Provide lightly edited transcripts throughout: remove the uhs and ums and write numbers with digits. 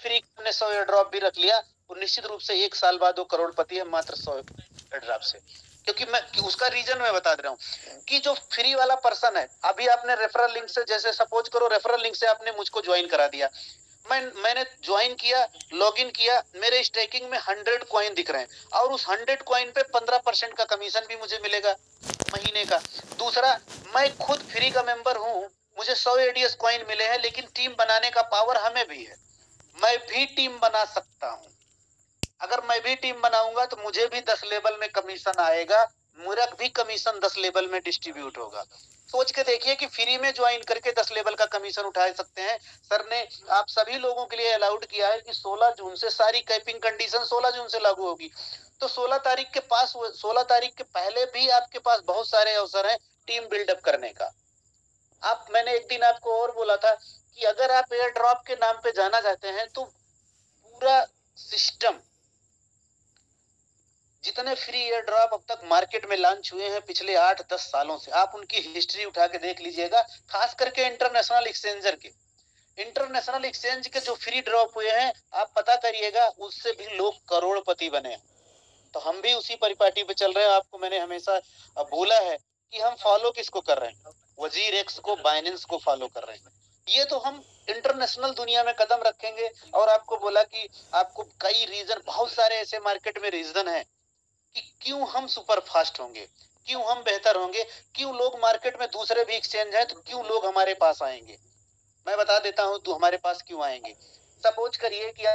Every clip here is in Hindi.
फ्री ने 100 एयर ड्रॉप भी रख लिया, और निश्चित रूप से 1 साल बाद वो करोड़पति है मात्र 100 एयर ड्रॉप से। क्योंकि उसका रीजन मैं बता दे रहा हूँ कि जो फ्री वाला पर्सन है, अभी आपने रेफरल लिंक से, जैसे सपोज करो रेफरल लिंक से आपने मुझको ज्वाइन करा दिया, मैंने ज्वाइन किया, लॉगिन किया, मेरे स्टेकिंग में 100 कॉइन दिख रहे हैं, और उस 100 कॉइन पे 15% का कमीशन भी मुझे मिलेगा महीने का। दूसरा, मैं खुद फ्री का मेंबर हूँ, मुझे 100 एडीएस कॉइन मिले हैं, लेकिन टीम बनाने का पावर हमें भी है, मैं भी टीम बना सकता हूँ। अगर मैं भी टीम बनाऊंगा तो मुझे भी 10 लेवल में कमीशन आएगा, मेरा भी कमीशन 10 लेवल में डिस्ट्रीब्यूट होगा। सोच के देखिए कि फ्री में ज्वाइन करके 10 लेवल का कमीशन उठा सकते हैं। सर ने आप सभी लोगों के लिए अलाउड किया है कि 16 जून से सारी कैपिंग कंडीशन 16 जून से लागू होगी, तो 16 तारीख के पास, 16 तारीख के पहले भी आपके पास बहुत सारे अवसर हैं टीम बिल्डअप करने का। मैंने एक दिन आपको और बोला था कि अगर आप एयर ड्रॉप के नाम पे जाना चाहते हैं तो पूरा सिस्टम, जितने फ्री एयर ड्रॉप अब तक मार्केट में लॉन्च हुए हैं पिछले 8-10 सालों से, आप उनकी हिस्ट्री उठा के देख लीजिएगा, खास करके इंटरनेशनल एक्सचेंजर के, इंटरनेशनल एक्सचेंज के जो फ्री ड्रॉप हुए हैं, आप पता करिएगा, उससे भी लोग करोड़पति बने हैं। तो हम भी उसी परिपाटी पे चल रहे हैं। आपको मैंने हमेशा बोला है कि हम फॉलो किसको कर रहे हैं, वजीर एक्स को, बाइनेंस को फॉलो कर रहे हैं। ये तो हम इंटरनेशनल दुनिया में कदम रखेंगे। और आपको बोला कि आपको कई रीजन, बहुत सारे ऐसे मार्केट में रीजन है कि क्यों हम सुपर फास्ट होंगे, क्यों हम बेहतर होंगे, क्यों लोग मार्केट में दूसरे भी एक्सचेंज है तो क्यों लोग हमारे पास आएंगे। मैं बता देता हूं तो हमारे पास क्यों आएंगे। सपोज करिए कि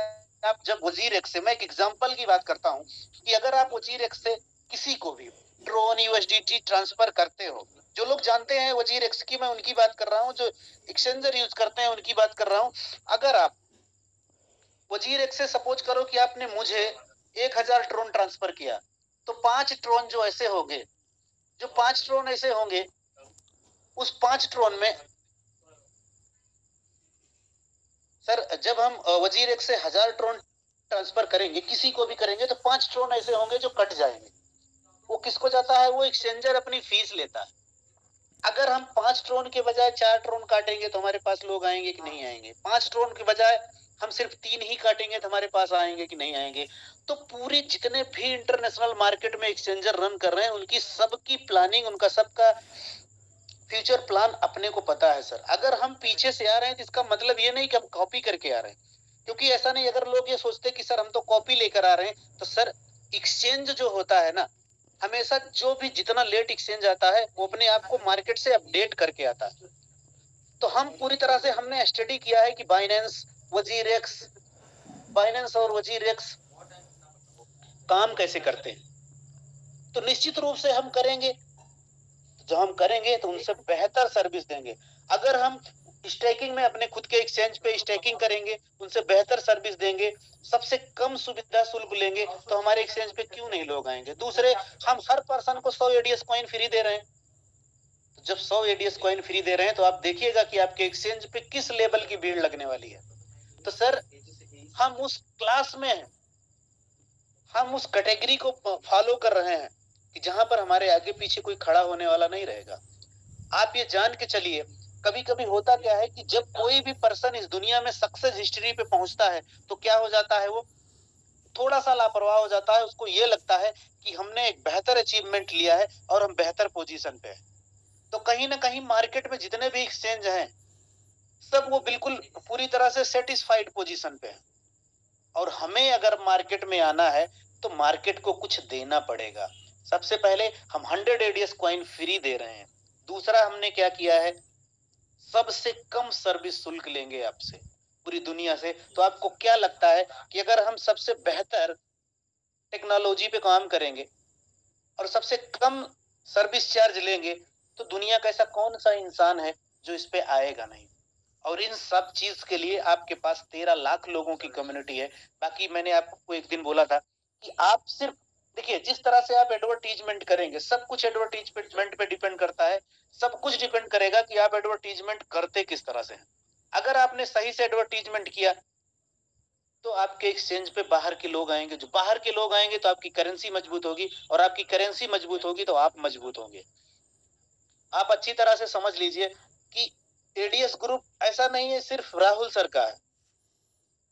आप जब वजीर एक्स से, मैं एक एग्जांपल की बात करता हूं कि अगर आप वजीर एक्स से किसी को भी ट्रोन यूएसडीटी ट्रांसफर करते हो, जो लोग जानते हैं वजीर एक्स की, मैं उनकी बात कर रहा हूँ, जो एक्सचेंजर यूज करते हैं उनकी बात कर रहा हूँ। अगर आप वजीर एक्स से सपोज करो कि आपने मुझे 1000 ट्रोन ट्रांसफर किया, तो 5 ट्रोन जो ऐसे होंगे, जो 5 ट्रोन ऐसे होंगे, उस 5 ट्रोन में सर, जब हम वजीर एक्स से 1000 ट्रोन ट्रांसफर करेंगे, किसी को भी करेंगे, तो 5 ट्रोन ऐसे होंगे जो कट जाएंगे। वो किसको जाता है, वो एक्सचेंजर अपनी फीस लेता है। अगर हम 5 ट्रोन के बजाय 4 ट्रोन काटेंगे तो हमारे पास लोग आएंगे कि नहीं आएंगे? 5 ट्रोन के बजाय हम सिर्फ 3 ही काटेंगे तो हमारे पास आएंगे कि नहीं आएंगे? तो पूरी जितने भी इंटरनेशनल मार्केट में एक्सचेंजर रन कर रहे हैं, उनकी सबकी प्लानिंग, उनका सबका फ्यूचर प्लान अपने को पता है सर। अगर हम पीछे से आ रहे हैं तो इसका मतलब ये नहीं कि हम कॉपी करके आ रहे हैं, क्योंकि ऐसा नहीं, अगर लोग ये सोचते कि सर हम तो कॉपी लेकर आ रहे हैं, तो सर एक्सचेंज जो होता है ना, हमेशा जो भी जितना लेट एक्सचेंज आता है वो अपने आप को मार्केट से अपडेट करके आता है। तो हम पूरी तरह से हमने स्टडी किया है कि बाइनेंस, वजीर एक्स, बाइनेंस और वजीर एक्स काम कैसे करते हैं। तो निश्चित रूप से हम करेंगे, जो हम करेंगे तो उनसे बेहतर सर्विस देंगे। अगर हम स्टेकिंग में अपने खुद के एक्सचेंज पे स्टेकिंग करेंगे, उनसे बेहतर सर्विस देंगे, सबसे कम सुविधा शुल्क लेंगे, तो हमारे एक्सचेंज पे क्यों नहीं लोग आएंगे। दूसरे, हम हर पर्सन को 100 एडीएस कॉइन फ्री दे रहे हैं। तो जब 100 एडीएस कॉइन फ्री दे रहे हैं तो आप देखिएगा कि आपके एक्सचेंज पे किस लेवल की भीड़ लगने वाली है। तो सर, हम उस क्लास में हैं, हम उस कैटेगरी को फॉलो कर रहे हैं कि जहां पर हमारे आगे पीछे कोई खड़ा होने वाला नहीं रहेगा। आप ये जान के चलिए, कभी कभी होता क्या है कि जब कोई भी पर्सन इस दुनिया में सक्सेस हिस्ट्री पे पहुंचता है तो क्या हो जाता है, वो थोड़ा सा लापरवाह हो जाता है। उसको ये लगता है कि हमने एक बेहतर अचीवमेंट लिया है और हम बेहतर पोजीशन पे हैं। तो कहीं ना कहीं मार्केट में जितने भी एक्सचेंज हैं, सब वो बिल्कुल पूरी तरह से सेटिस्फाइड पोजीशन पे है। और हमें अगर मार्केट में आना है तो मार्केट को कुछ देना पड़ेगा। सबसे पहले हम 100 एडीएस कॉइन फ्री दे रहे हैं। दूसरा, हमने क्या किया है, सबसे कम सर्विस शुल्क लेंगे आपसे पूरी दुनिया से। तो आपको क्या लगता है कि अगर हम सबसे बेहतर टेक्नोलॉजी पे काम करेंगे और सबसे कम सर्विस चार्ज लेंगे, तो दुनिया का ऐसा कौन सा इंसान है जो इस पे आएगा नहीं। और इन सब चीज के लिए आपके पास 13 लाख लोगों की कम्युनिटी है। बाकी मैंने आपको एक दिन बोला था कि आप सिर्फ देखिए, जिस तरह से आप एडवर्टीजमेंट करेंगे, सब कुछ एडवर्टीजमेंट पे डिपेंड करता है। सब कुछ डिपेंड करेगा कि आप एडवर्टीजमेंट करते किस तरह से हैं। अगर आपने सही से एडवर्टीजमेंट किया तो आपके एक्सचेंज पे बाहर के लोग आएंगे, जो बाहर के लोग आएंगे तो आपकी करेंसी मजबूत होगी, और आपकी करेंसी मजबूत होगी तो आप मजबूत होंगे। आप अच्छी तरह से समझ लीजिए कि एडीएस ग्रुप ऐसा नहीं है सिर्फ राहुल सर का है।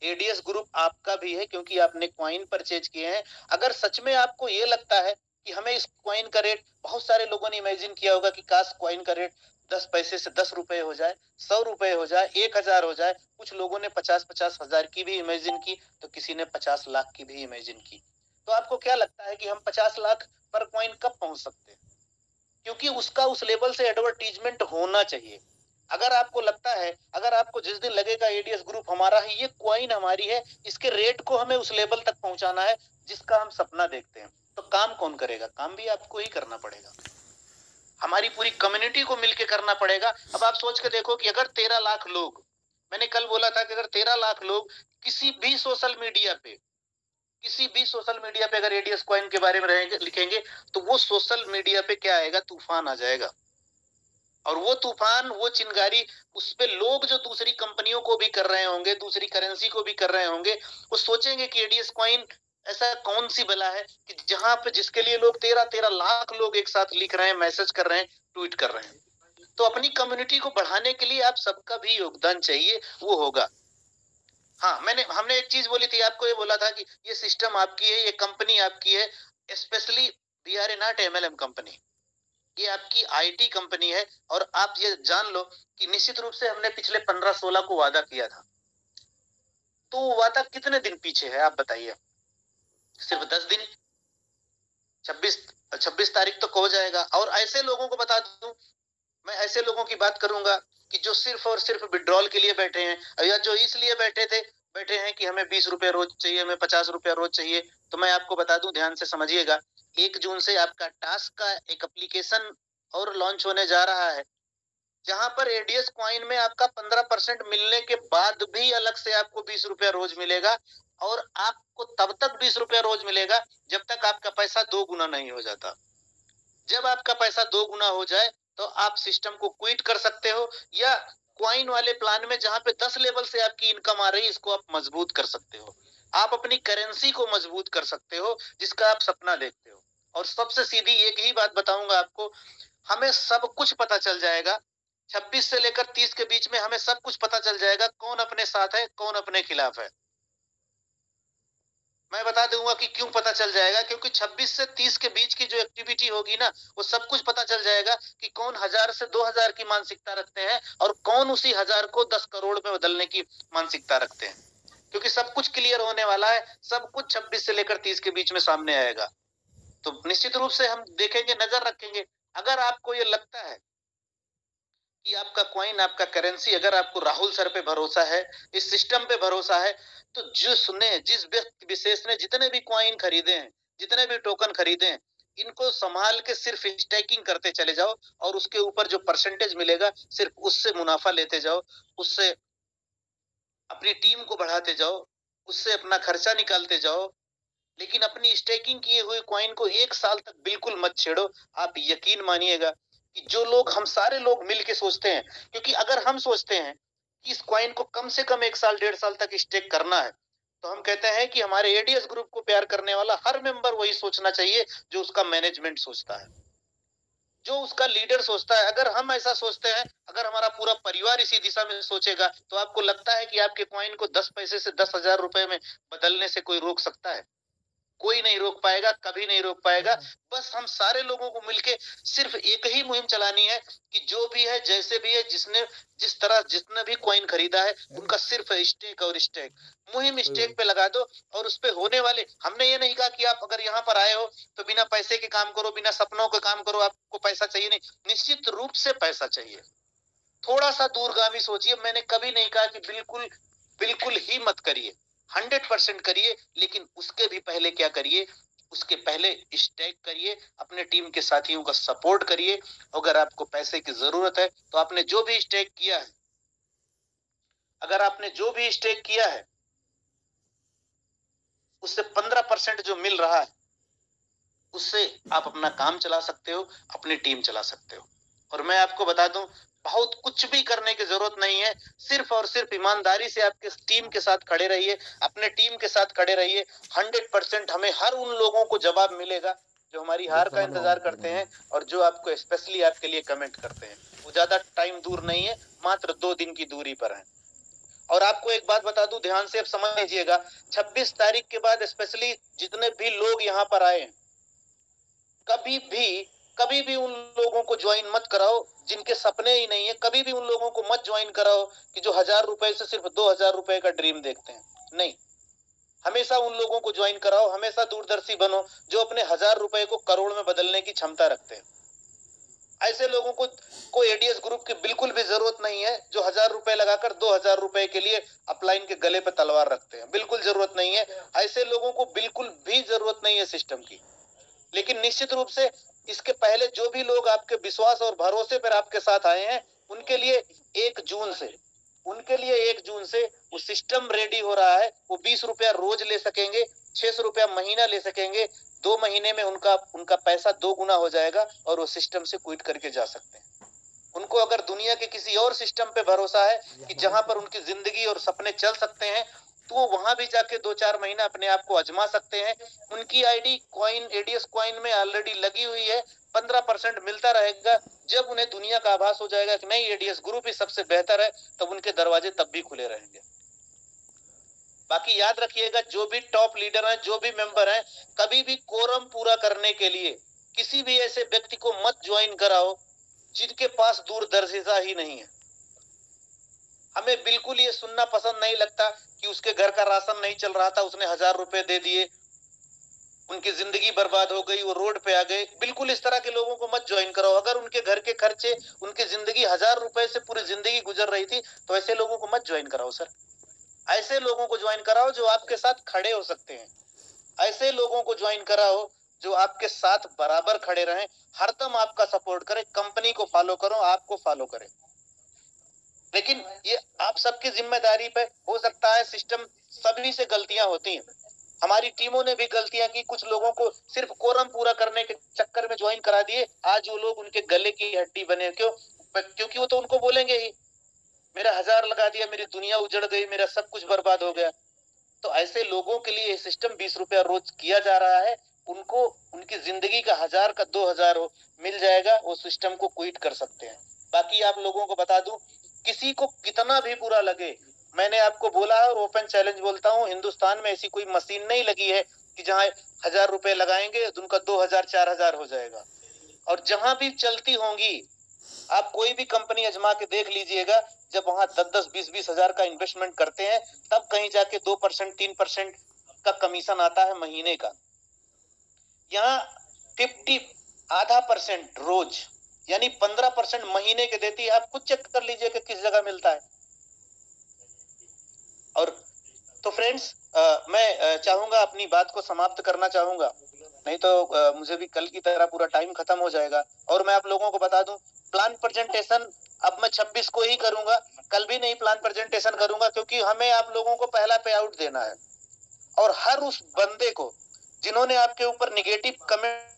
एडीएस ग्रुप आपका भी है क्योंकि आपने कॉइन परचेज किए हैं। अगर सच में आपको ये लगता है कि हमें इस कॉइन का रेट, बहुत सारे लोगों ने इमेजिन किया होगा कि काश कॉइन का रेट 10 पैसे से 10 रुपए हो जाए, 100 रुपए हो जाए, 1000 हो जाए। कुछ लोगों ने 50-50 हजार की भी इमेजिन की, तो किसी ने 50 लाख की भी इमेजिन की। तो आपको क्या लगता है कि हम 50 लाख पर कॉइन कब पहुंच सकते हैं? क्योंकि उसका उस लेवल से एडवर्टीजमेंट होना चाहिए। अगर आपको लगता है, अगर आपको जिस दिन लगेगा एडीएस ग्रुप हमारा है, ये कॉइन हमारी है, इसके रेट को हमें उस लेवल तक पहुंचाना है जिसका हम सपना देखते हैं, तो काम कौन करेगा? काम भी आपको ही करना पड़ेगा, हमारी पूरी कम्युनिटी को मिलकर करना पड़ेगा। अब आप सोच के देखो कि अगर 13 लाख लोग, मैंने कल बोला था कि अगर 13 लाख लोग किसी भी सोशल मीडिया पे अगर एडीएस कॉइन के बारे में रहेंगे, लिखेंगे, तो वो सोशल मीडिया पे क्या आएगा? तूफान आ जाएगा। और वो तूफान, वो चिंगारी, उस पे लोग जो दूसरी कंपनियों को भी कर रहे होंगे, दूसरी करेंसी को भी कर रहे होंगे, वो सोचेंगे कि एडीएस कॉइन ऐसा कौन सी बला है कि जहां पे, जिसके लिए लोग 13-13 लाख लोग एक साथ लिख रहे हैं, मैसेज कर रहे हैं, ट्वीट कर रहे हैं। तो अपनी कम्युनिटी को बढ़ाने के लिए आप सबका भी योगदान चाहिए, वो होगा। हाँ, हमने एक चीज बोली थी आपको, ये बोला था कि ये सिस्टम आपकी है, ये कंपनी आपकी है, specially we are not MLM company, ये आपकी आईटी कंपनी है। और आप ये जान लो कि निश्चित रूप से हमने पिछले 15-16 को वादा किया था, तो वो वादा कितने दिन पीछे है आप बताइए? सिर्फ 10 दिन। 26 तारीख तक हो जाएगा। और ऐसे लोगों को बता दूं, मैं ऐसे लोगों की बात करूंगा कि जो सिर्फ और सिर्फ विड्रॉल के लिए बैठे हैं, या जो इसलिए बैठे हैं कि हमें 20 रुपए रोज चाहिए, हमें 50 रुपया रोज चाहिए। तो मैं आपको बता दूं, ध्यान से समझिएगा, 1 जून से आपका टास्क का एक एप्लीकेशन और लॉन्च होने जा रहा है, जहां पर एडीएस कॉइन में आपका 15% मिलने के बाद भी अलग से आपको 20 रुपया रोज मिलेगा। और आपको तब तक 20 रुपया रोज मिलेगा जब तक आपका पैसा 2 गुना नहीं हो जाता। जब आपका पैसा 2 गुना हो जाए तो आप सिस्टम को क्विट कर सकते हो, या क्वाइन वाले प्लान में जहां पे 10 लेवल से आपकी इनकम आ रही है, इसको आप मजबूत कर सकते हो। आप अपनी करेंसी को मजबूत कर सकते हो जिसका आप सपना देखते हो। और सबसे सीधी एक ही बात बताऊंगा आपको, हमें सब कुछ पता चल जाएगा 26 से लेकर 30 के बीच में, हमें सब कुछ पता चल जाएगा कौन अपने साथ है, कौन अपने खिलाफ है। मैं बता दूंगा कि क्यों पता चल जाएगा, क्योंकि 26 से 30 के बीच की जो एक्टिविटी होगी ना, वो सब कुछ पता चल जाएगा कि कौन 1000 से 2000 की मानसिकता रखते हैं और कौन उसी 1000 को 10 करोड़ में बदलने की मानसिकता रखते हैं। क्योंकि सब कुछ क्लियर होने वाला है, सब कुछ 26 से लेकर 30 के बीच में सामने आएगा। तो निश्चित रूप से हम देखेंगे, नजर रखेंगे। अगर आपको ये लगता है कि आपका कॉइन, आपका करेंसी, अगर आपको राहुल सर पे भरोसा है, इस सिस्टम पे भरोसा है, तो जिस व्यक्ति विशेष ने जितने भी कॉइन खरीदे हैं, जितने भी टोकन खरीदे हैं, इनको संभाल के सिर्फ स्टेकिंग करते चले जाओ, और उसके ऊपर जो परसेंटेज मिलेगा सिर्फ उससे मुनाफा लेते जाओ, उससे अपनी टीम को बढ़ाते जाओ, उससे अपना खर्चा निकालते जाओ। लेकिन अपनी स्टेकिंग किए हुए कॉइन को 1 साल तक बिल्कुल मत छेड़ो। आप यकीन मानिएगा कि जो लोग, हम सारे लोग मिलके सोचते हैं, क्योंकि अगर हम सोचते हैं कि इस कॉइन को कम से कम 1 साल 1.5 साल तक स्टेक करना है, तो हम कहते हैं कि हमारे एडीएस ग्रुप को प्यार करने वाला हर मेंबर वही सोचना चाहिए जो उसका मैनेजमेंट सोचता है, जो उसका लीडर सोचता है। अगर हम ऐसा सोचते हैं, अगर हमारा पूरा परिवार इसी दिशा में सोचेगा, तो आपको लगता है कि आपके कॉइन को 10 पैसे से 10,000 रुपए में बदलने से कोई रोक सकता है? कोई नहीं रोक पाएगा, कभी नहीं रोक पाएगा। बस हम सारे लोगों को मिलके सिर्फ एक ही मुहिम चलानी है कि जो भी है, जैसे भी है, जिसने जिस तरह जितने भी कॉइन खरीदा है, उनका सिर्फ स्टेक और स्टेक मुहिम स्टेक पे लगा दो। और उस पे होने वाले, हमने ये नहीं कहा कि आप अगर यहाँ पर आए हो तो बिना पैसे के काम करो, बिना सपनों के काम करो, आपको पैसा चाहिए नहीं। निश्चित रूप से पैसा चाहिए। थोड़ा सा दूरगामी सोचिए। मैंने कभी नहीं कहा कि बिल्कुल बिल्कुल ही मत करिए, 100% करिए, लेकिन उसके भी पहले क्या करिए? उसके पहले स्टेक करिए, अपने टीम के साथियों का सपोर्ट करिए। अगर आपको पैसे की जरूरत है तो आपने जो भी स्टेक किया है, अगर आपने जो भी स्टेक किया है उससे 15% जो मिल रहा है, उससे आप अपना काम चला सकते हो, अपनी टीम चला सकते हो। और मैं आपको बता दूं, बहुत कुछ भी करने की जरूरत नहीं है, सिर्फ और सिर्फ ईमानदारी से आपके टीम के साथ खड़े रहिए, अपने टीम के साथ खड़े रहिए। 100% हमें हर उन लोगों को जवाब मिलेगा जो हमारी हार का इंतजार करते हैं और जो आपको स्पेशली आपके लिए कमेंट करते हैं। वो ज्यादा टाइम दूर नहीं है, मात्र 2 दिन की दूरी पर है। और आपको एक बात बता दूं, ध्यान से आप समझ लीजिएगा, 26 तारीख के बाद स्पेशली जितने भी लोग यहाँ पर आए, कभी भी उन लोगों को ज्वाइन मत कराओ जिनके सपने ही नहीं है। कभी भी उन लोगों को मत ज्वाइन कराओ कि जो 1000 रुपए से सिर्फ 2000 रुपए का ड्रीम देखते हैं। नहीं, हमेशा उन लोगों को ज्वाइन कराओ, हमेशा दूरदर्शी बनो जो अपने 1000 रुपए को करोड़ में बदलने की क्षमता रखते हैं। ऐसे लोगों को एडीएस ग्रुप की बिल्कुल भी जरूरत नहीं है जो 1000 रुपए लगाकर 2000 रुपए के लिए अपलाइन के गले पे तलवार रखते हैं। बिल्कुल जरूरत नहीं है, ऐसे लोगों को बिल्कुल भी जरूरत नहीं है सिस्टम की। लेकिन निश्चित रूप से इसके पहले जो भी लोग आपके विश्वास और भरोसे पर आपके साथ आए हैं, उनके लिए 1 जून से वो सिस्टम रेडी हो रहा है। वो 20 रुपया रोज ले सकेंगे, 600 रुपया महीना ले सकेंगे। 2 महीने में उनका पैसा 2 गुना हो जाएगा और वो सिस्टम से क्विट करके जा सकते हैं। उनको अगर दुनिया के किसी और सिस्टम पे भरोसा है कि जहां पर उनकी जिंदगी और सपने चल सकते हैं, तो वो वहां भी जाके 2-4 महीना अपने आप को आजमा सकते हैं। उनकी आईडी कॉइन, एडीएस कॉइन में ऑलरेडी लगी हुई है, 15% मिलता रहेगा। जब उन्हें दुनिया का आभास हो जाएगा कि नहीं एडीएस ग्रुप ही सबसे बेहतर है, तब उनके दरवाजे तब भी खुले रहेंगे। बाकी याद रखिएगा, जो भी टॉप लीडर हैं, जो भी मेंबर हैं, कभी भी कोरम पूरा करने के लिए किसी भी ऐसे व्यक्ति को मत ज्वाइन कराओ जिनके पास दूरदर्शिता ही नहीं है। हमें बिल्कुल ये सुनना पसंद नहीं लगता कि उसके घर का राशन नहीं चल रहा था, उसने 1000 रुपए दे दिए, उनकी जिंदगी बर्बाद हो गई, वो रोड पे आ गए। बिल्कुल इस तरह के लोगों को मत ज्वाइन कराओ। अगर उनके घर के खर्चे, उनकी जिंदगी 1000 रुपए से पूरी जिंदगी गुजर रही थी, तो ऐसे लोगों को मत ज्वाइन कराओ सर। ऐसे लोगों को ज्वाइन कराओ जो आपके साथ खड़े हो सकते हैं। ऐसे लोगों को ज्वाइन कराओ जो आपके साथ बराबर खड़े रहें, हरदम आपका सपोर्ट करें। कंपनी को फॉलो करो, आपको फॉलो करें। लेकिन ये आप सबकी जिम्मेदारी पे हो सकता है। सिस्टम सभी से गलतियां होती हैं, हमारी टीमों ने भी गलतियां की। कुछ लोगों को सिर्फ कोरम पूरा करने के चक्कर में ज्वाइन करा दिए। आज वो लोग उनके गले की हड्डी बने। क्योंकि वो तो उनको बोलेंगे ही, मेरा 1000 लगा दिया, मेरी दुनिया उजड़ गई, मेरा सब कुछ बर्बाद हो गया। तो ऐसे लोगों के लिए सिस्टम 20 रुपया रोज किया जा रहा है। उनको उनकी जिंदगी का 1000 का 2000 हो मिल जाएगा, वो सिस्टम को क्विट कर सकते हैं। बाकी आप लोगों को बता दूं, किसी को कितना भी बुरा लगे, मैंने आपको बोला है और ओपन चैलेंज बोलता हूं, हिंदुस्तान में ऐसी कोई मशीन नहीं लगी है कि जहां 1000 रुपए लगाएंगे उनका 2000 4000 हो जाएगा। और जहां भी चलती होंगी, आप कोई भी कंपनी आजमा के देख लीजिएगा, जब वहां 10-10 20-20 हजार का इन्वेस्टमेंट करते हैं, तब कहीं जाके 2% 3% का कमीशन आता है महीने का। यहाँ 50% रोज, यानी 15% महीने के देती है। आप खुद चेक कर लीजिए कि किस जगह मिलता है। और तो फ्रेंड्स, मैं चाहूंगा अपनी बात को समाप्त करना चाहूंगा, नहीं तो मुझे भी कल की तरह पूरा टाइम खत्म हो जाएगा। और मैं आप लोगों को बता दूं, प्लान प्रेजेंटेशन अब मैं 26 को ही करूंगा, कल भी नहीं प्लान प्रेजेंटेशन करूंगा, क्योंकि हमें आप लोगों को पहला पे आउट देना है। और हर उस बंदे को जिन्होंने आपके ऊपर निगेटिव कमेंट